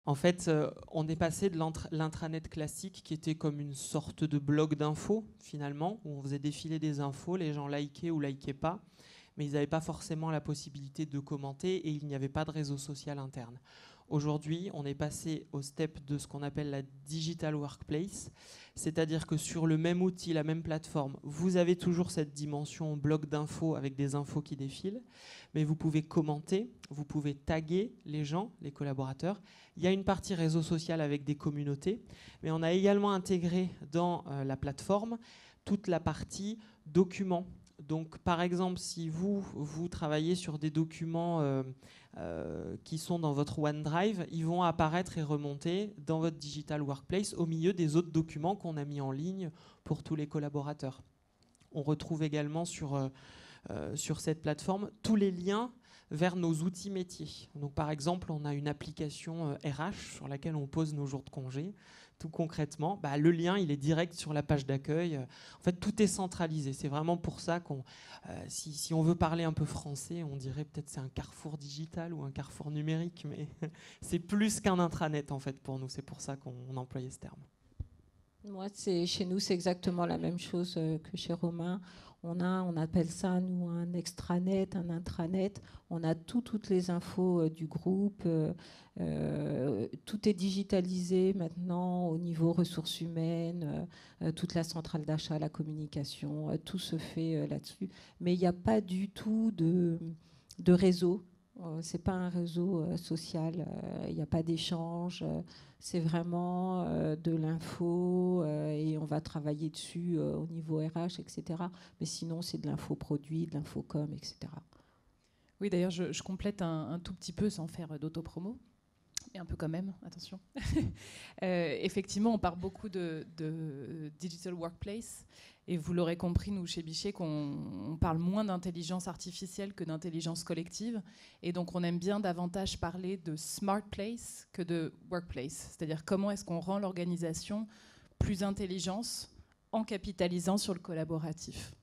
En fait, on est passé de l'intranet classique qui était comme une sorte de blog d'infos, finalement, où on faisait défiler des infos, les gens likaient ou likaient pas, mais ils n'avaient pas forcément la possibilité de commenter et il n'y avait pas de réseau social interne. Aujourd'hui, on est passé au step de ce qu'on appelle la digital workplace, c'est-à-dire que sur le même outil, la même plateforme, vous avez toujours cette dimension blog d'infos avec des infos qui défilent, mais vous pouvez commenter, vous pouvez taguer les gens, les collaborateurs. Il y a une partie réseau social avec des communautés, mais on a également intégré dans la plateforme toute la partie documents. Donc, par exemple, si vous travaillez sur des documents qui sont dans votre OneDrive, ils vont apparaître et remonter dans votre Digital Workplace au milieu des autres documents qu'on a mis en ligne pour tous les collaborateurs. On retrouve également sur cette plateforme tous les liens vers nos outils métiers. Donc, par exemple, on a une application RH sur laquelle on pose nos jours de congé. Tout concrètement, le lien, il est direct sur la page d'accueil. En fait, tout est centralisé. C'est vraiment pour ça qu'on, si on veut parler un peu français, on dirait peut-être c'est un carrefour digital ou un carrefour numérique, mais c'est plus qu'un intranet en fait pour nous. C'est pour ça qu'on employait ce terme. Moi, chez nous, c'est exactement la même chose que chez Romain. On appelle ça, nous, un extranet, un intranet. On a toutes les infos du groupe. Tout est digitalisé maintenant au niveau ressources humaines, toute la centrale d'achat, la communication, tout se fait là-dessus. Mais il n'y a pas du tout de réseau. C'est pas un réseau social. Il n'y a pas d'échange. C'est vraiment de l'info et on va travailler dessus au niveau RH, etc. Mais sinon, c'est de l'info produit, de l'info com, etc. Oui, d'ailleurs, je complète un tout petit peu sans faire d'autopromo. Et un peu quand même, attention. Effectivement, on parle beaucoup de digital workplace. Et vous l'aurez compris, nous, chez Bichet, qu'on parle moins d'intelligence artificielle que d'intelligence collective. Et donc, on aime bien davantage parler de smart place que de workplace. C'est-à-dire comment est-ce qu'on rend l'organisation plus intelligente en capitalisant sur le collaboratif.